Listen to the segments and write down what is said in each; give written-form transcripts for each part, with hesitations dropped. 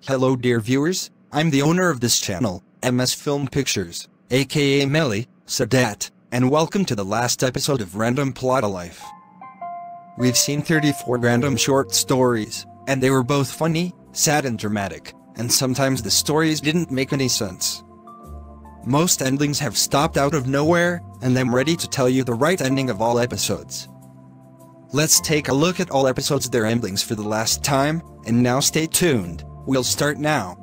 Hello dear viewers, I'm the owner of this channel, MS Film Pictures, aka Melih Sedat, and welcome to the last episode of Random Plotalife. We've seen 34 random short stories, and they were both funny, sad and dramatic, and sometimes the stories didn't make any sense. Most endings have stopped out of nowhere, and I'm ready to tell you the right ending of all episodes. Let's take a look at all episodes, their endings for the last time, and now stay tuned. We'll start now.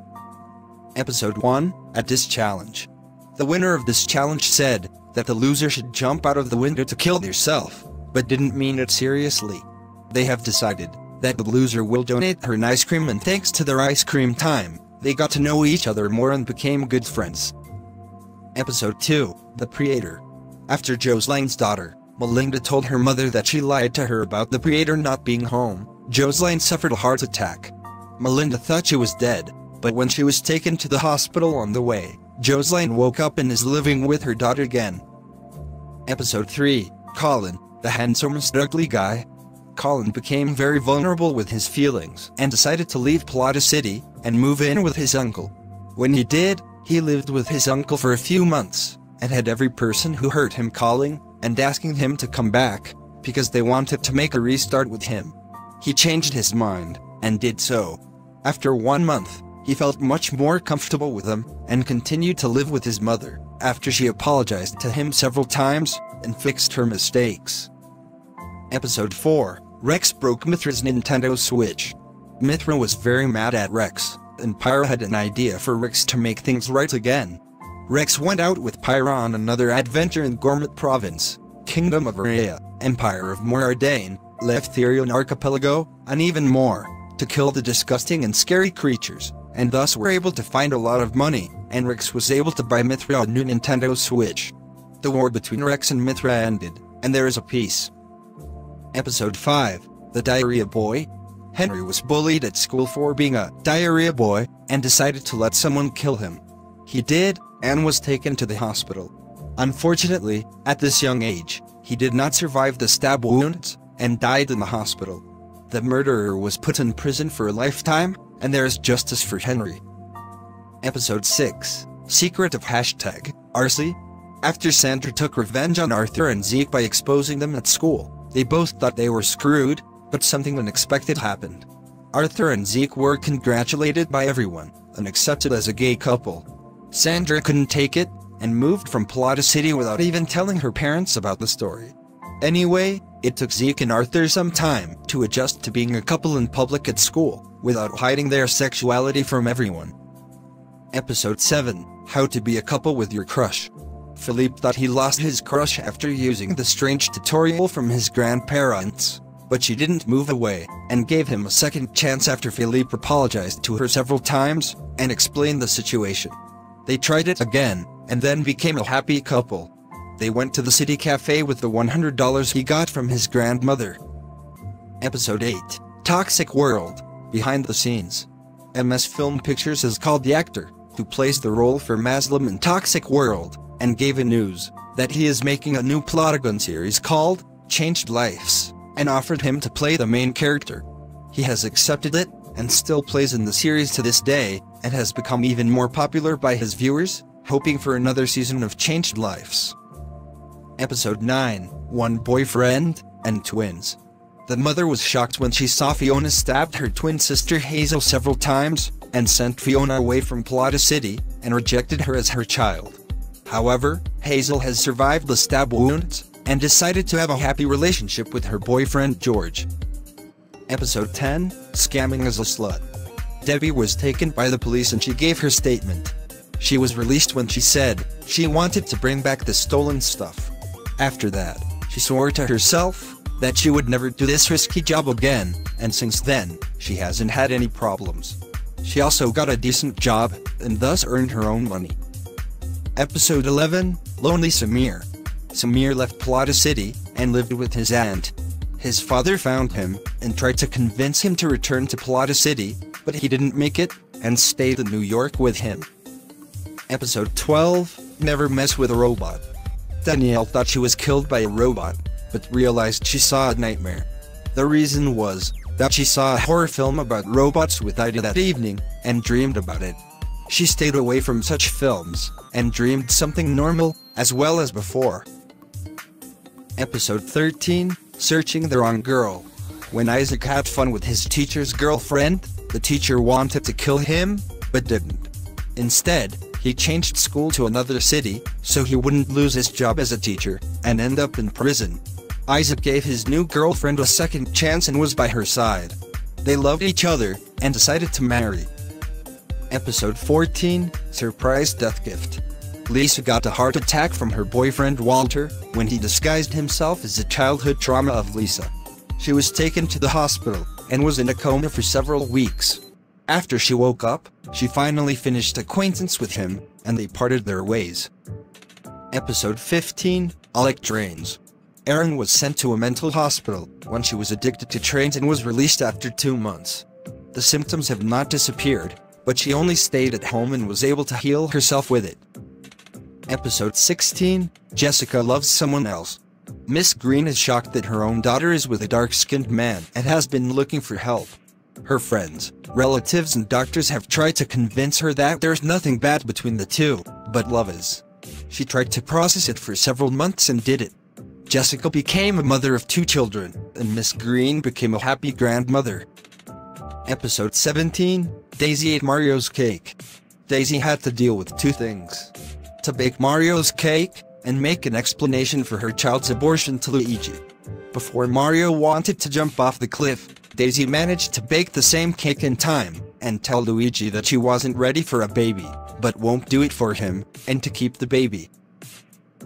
Episode 1, At This Challenge. The winner of this challenge said that the loser should jump out of the window to kill themselves, but didn't mean it seriously. They have decided that the loser will donate her an ice cream, and thanks to their ice cream time, they got to know each other more and became good friends. Episode 2, The Creator. After Joseline's daughter, Melinda, told her mother that she lied to her about the Creator not being home, Joseline suffered a heart attack. Melinda thought she was dead, but when she was taken to the hospital on the way, Joseline woke up and is living with her daughter again. Episode 3, Colin, the handsomest ugly guy. Colin became very vulnerable with his feelings and decided to leave Plata City and move in with his uncle. When he did, he lived with his uncle for a few months, and had every person who hurt him calling and asking him to come back, because they wanted to make a restart with him. He changed his mind, and did so. After 1 month, he felt much more comfortable with them, and continued to live with his mother, after she apologized to him several times, and fixed her mistakes. Episode 4, Rex broke Mithra's Nintendo Switch. Mithra was very mad at Rex, and Pyra had an idea for Rex to make things right again. Rex went out with Pyra on another adventure in Gourmet Province, Kingdom of Rhea, Empire of Morardane, Leftherian Archipelago, and even more, to kill the disgusting and scary creatures, and thus were able to find a lot of money, and Rex was able to buy Mithra a new Nintendo Switch. The war between Rex and Mithra ended, and there is a peace. Episode 5, The Diarrhea Boy. Henry was bullied at school for being a diarrhea boy, and decided to let someone kill him. He did, and was taken to the hospital. Unfortunately, at this young age, he did not survive the stab wounds, and died in the hospital. The murderer was put in prison for a lifetime, and there is justice for Henry. Episode 6, Secret of #RC. After Sandra took revenge on Arthur and Zeke by exposing them at school, they both thought they were screwed, but something unexpected happened. Arthur and Zeke were congratulated by everyone, and accepted as a gay couple. Sandra couldn't take it, and moved from Plata City without even telling her parents about the story. Anyway, it took Zeke and Arthur some time to adjust to being a couple in public at school, without hiding their sexuality from everyone. Episode 7, How to Be a Couple with Your Crush. Philippe thought he lost his crush after using the strange tutorial from his grandparents, but she didn't move away, and gave him a second chance after Philippe apologized to her several times, and explained the situation. They tried it again, and then became a happy couple. They went to the city cafe with the $100 he got from his grandmother. Episode 8, Toxic World, Behind the Scenes. MS Film Pictures has called the actor, who plays the role for Maslam in Toxic World, and gave a news that he is making a new Plotagon series called Changed Lives, and offered him to play the main character. He has accepted it, and still plays in the series to this day, and has become even more popular by his viewers, hoping for another season of Changed Lives. Episode 9, One Boyfriend and Twins. The mother was shocked when she saw Fiona stabbed her twin sister Hazel several times, and sent Fiona away from Plata City, and rejected her as her child. However, Hazel has survived the stab wounds, and decided to have a happy relationship with her boyfriend George. Episode 10, Scamming as a Slut. Debbie was taken by the police and she gave her statement. She was released when she said she wanted to bring back the stolen stuff. After that, she swore to herself that she would never do this risky job again, and since then, she hasn't had any problems. She also got a decent job, and thus earned her own money. Episode 11, Lonely Samir. Samir left Plata City, and lived with his aunt. His father found him, and tried to convince him to return to Plata City, but he didn't make it, and stayed in New York with him. Episode 12, Never Mess with a Robot. Danielle thought she was killed by a robot, but realized she saw a nightmare. The reason was that she saw a horror film about robots with Ida that evening, and dreamed about it. She stayed away from such films, and dreamed something normal, as well as before. Episode 13, Searching the Wrong Girl. When Isaac had fun with his teacher's girlfriend, the teacher wanted to kill him, but didn't. Instead, he changed school to another city, so he wouldn't lose his job as a teacher, and end up in prison. Isaac gave his new girlfriend a second chance and was by her side. They loved each other, and decided to marry. Episode 14, Surprise Death Gift. Lisa got a heart attack from her boyfriend Walter, when he disguised himself as the childhood trauma of Lisa. She was taken to the hospital, and was in a coma for several weeks. After she woke up, she finally finished acquaintance with him, and they parted their ways. Episode 15, I Like Trains. Erin was sent to a mental hospital when she was addicted to trains and was released after 2 months. The symptoms have not disappeared, but she only stayed at home and was able to heal herself with it. Episode 16, Jessica Loves Someone Else. Miss Green is shocked that her own daughter is with a dark-skinned man and has been looking for help. Her friends, relatives and doctors have tried to convince her that there's nothing bad between the two, but love is. She tried to process it for several months and did it. Jessica became a mother of 2 children, and Miss Green became a happy grandmother. Episode 17, Daisy ate Mario's cake. Daisy had to deal with 2 things: to bake Mario's cake, and make an explanation for her child's abortion to Luigi. Before Mario wanted to jump off the cliff, Daisy managed to bake the same cake in time, and tell Luigi that she wasn't ready for a baby, but won't do it for him, and to keep the baby.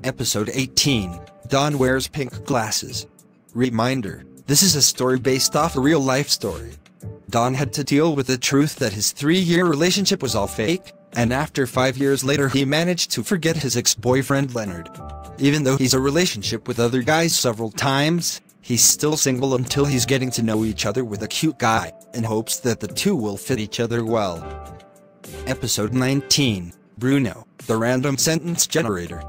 Episode 18, Don Wears Pink Glasses. Reminder, this is a story based off a real-life story. Don had to deal with the truth that his 3-year relationship was all fake, and after 5 years later he managed to forget his ex-boyfriend Leonard. Even though he's a relationship with other guys several times, he's still single until he's getting to know each other with a cute guy, and hopes that the two will fit each other well. Episode 19, Bruno, the Random Sentence Generator.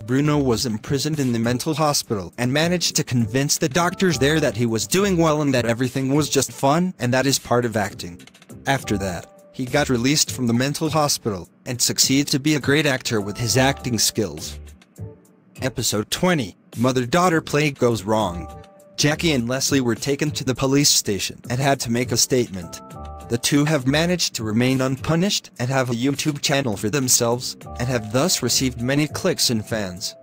Bruno was imprisoned in the mental hospital and managed to convince the doctors there that he was doing well and that everything was just fun and that is part of acting. After that, he got released from the mental hospital and succeeded to be a great actor with his acting skills. Episode 20, Mother-Daughter Play Goes Wrong. Jackie and Leslie were taken to the police station and had to make a statement. The two have managed to remain unpunished and have a YouTube channel for themselves, and have thus received many clicks and fans.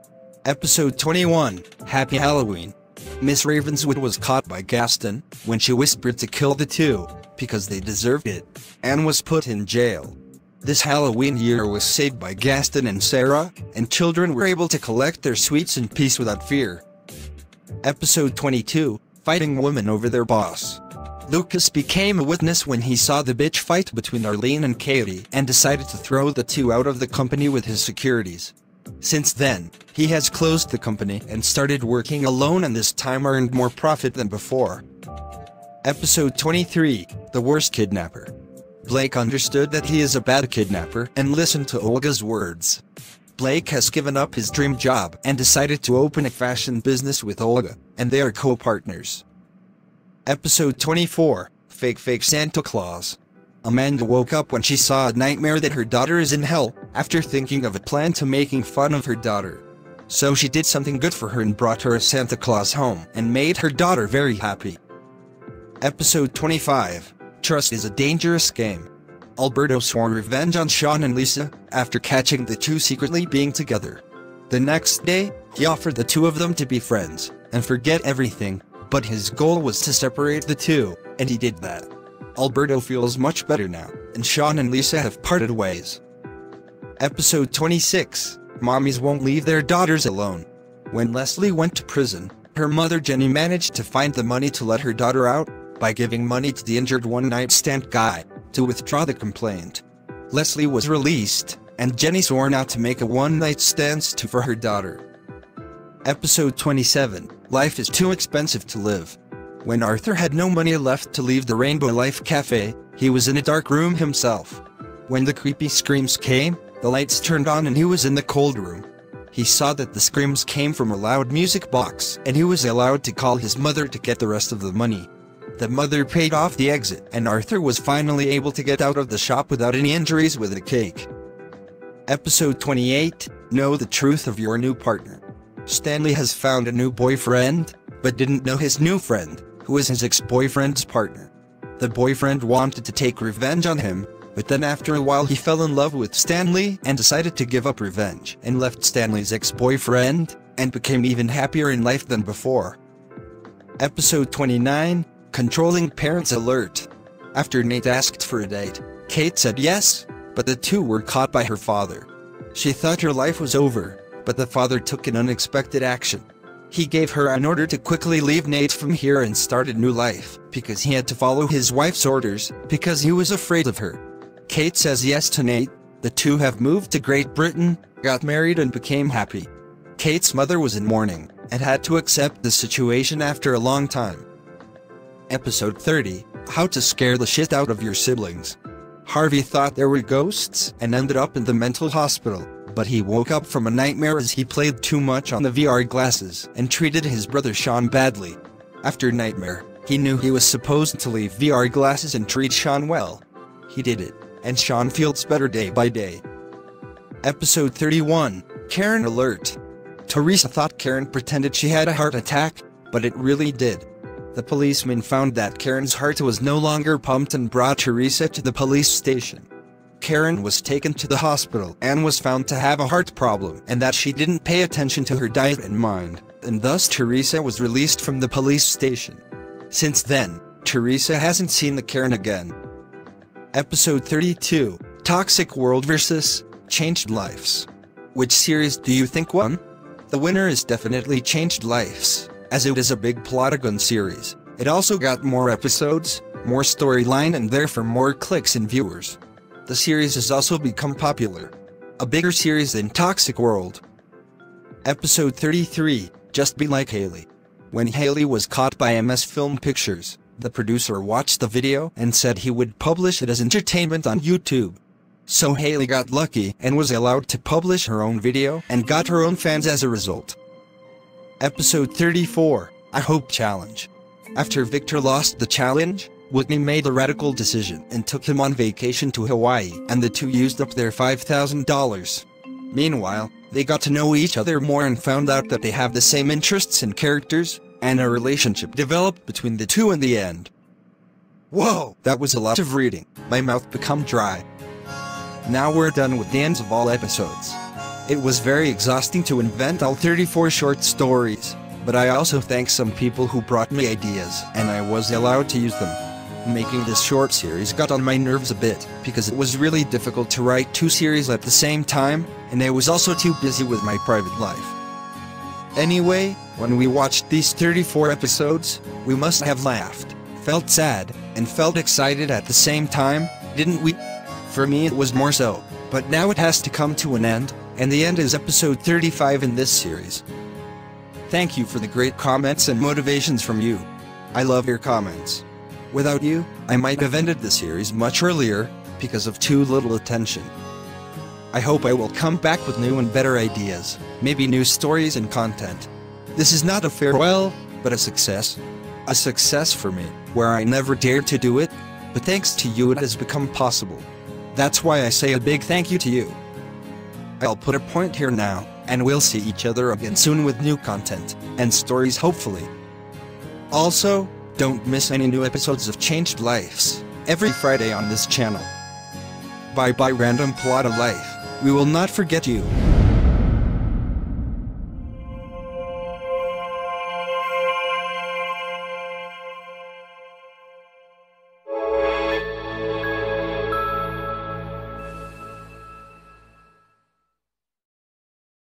Episode 21, Happy Halloween. Miss Ravenswood was caught by Gaston when she whispered to kill the two, because they deserved it, and was put in jail. This Halloween year was saved by Gaston and Sarah, and children were able to collect their sweets in peace without fear. Episode 22, Fighting Women Over Their Boss. Lucas became a witness when he saw the bitch fight between Arlene and Katie and decided to throw the two out of the company with his securities. Since then, he has closed the company and started working alone, and this time earned more profit than before. Episode 23, The Worst Kidnapper. Blake understood that he is a bad kidnapper and listened to Olga's words. Blake has given up his dream job and decided to open a fashion business with Olga, and they are co-partners. Episode 24, Fake Santa Claus. Amanda woke up when she saw a nightmare that her daughter is in hell, after thinking of a plan to making fun of her daughter. So she did something good for her and brought her a Santa Claus home and made her daughter very happy. Episode 25, Trust is a Dangerous Game. Alberto swore revenge on Sean and Lisa after catching the two secretly being together. The next day, he offered the two of them to be friends and forget everything, but his goal was to separate the two, and he did that. Alberto feels much better now, and Sean and Lisa have parted ways. Episode 26, Mommies Won't Leave Their Daughters Alone. When Leslie went to prison, her mother Jenny managed to find the money to let her daughter out, by giving money to the injured one-night stand guy, to withdraw the complaint. Leslie was released, and Jenny swore not to make a one-night stand for her daughter. Episode 27, Life is Too Expensive to Live. When Arthur had no money left to leave the Rainbow Life Cafe, he was in a dark room himself. When the creepy screams came, the lights turned on and he was in the cold room. He saw that the screams came from a loud music box, and he was allowed to call his mother to get the rest of the money. The mother paid off the exit, and Arthur was finally able to get out of the shop without any injuries with a cake. Episode 28, Know the Truth of Your New Partner. Stanley has found a new boyfriend, but didn't know his new friend, who is his ex-boyfriend's partner. The boyfriend wanted to take revenge on him, but then after a while he fell in love with Stanley and decided to give up revenge and left Stanley's ex-boyfriend, and became even happier in life than before. Episode 29, Controlling Parents Alert. After Nate asked for a date, Kate said yes, but the two were caught by her father. She thought her life was over, but the father took an unexpected action. He gave her an order to quickly leave Nate from here and start a new life, because he had to follow his wife's orders, because he was afraid of her. Kate says yes to Nate. The two have moved to Great Britain, got married and became happy. Kate's mother was in mourning, and had to accept the situation after a long time. Episode 30, How to Scare the Shit Out of Your Siblings. Harvey thought there were ghosts and ended up in the mental hospital, but he woke up from a nightmare as he played too much on the VR glasses and treated his brother Sean badly. After nightmare, he knew he was supposed to leave VR glasses and treat Sean well. He did it, and Sean feels better day by day. Episode 31, Karen Alert. Teresa thought Karen pretended she had a heart attack, but it really did. The policeman found that Karen's heart was no longer pumped and brought Teresa to the police station. Karen was taken to the hospital and was found to have a heart problem and that she didn't pay attention to her diet and mind, and thus Teresa was released from the police station. Since then, Teresa hasn't seen the Karen again. Episode 32, Toxic World vs. Changed Lives. Which series do you think won? The winner is definitely Changed Lives, as it is a big Plotagon series. It also got more episodes, more storyline, and therefore more clicks and viewers. The series has also become popular. A bigger series than Toxic World. Episode 33, Just Be Like Haley. When Haley was caught by MS Film Pictures, the producer watched the video and said he would publish it as entertainment on YouTube. So Haley got lucky and was allowed to publish her own video and got her own fans as a result. Episode 34, I Hope Challenge. After Victor lost the challenge, Whitney made a radical decision and took him on vacation to Hawaii, and the two used up their $5,000. Meanwhile, they got to know each other more and found out that they have the same interests and characters, and a relationship developed between the two in the end. Whoa, that was a lot of reading. My mouth become dry. Now we're done with the ends of all episodes. It was very exhausting to invent all 34 short stories, but I also thank some people who brought me ideas, and I was allowed to use them. Making this short series got on my nerves a bit, because it was really difficult to write 2 series at the same time, and I was also too busy with my private life. Anyway, when we watched these 34 episodes, we must have laughed, felt sad, and felt excited at the same time, didn't we? For me it was more so, but now it has to come to an end, and the end is episode 35 in this series. Thank you for the great comments and motivations from you. I love your comments. Without you, I might have ended the series much earlier, because of too little attention. I hope I will come back with new and better ideas, maybe new stories and content. This is not a farewell, but a success. A success for me, where I never dared to do it, but thanks to you it has become possible. That's why I say a big thank you to you. I'll put a point here now, and we'll see each other again soon with new content, and stories hopefully. Also, don't miss any new episodes of Changed Lives, every Friday on this channel. Bye bye Random Plotalife, we will not forget you.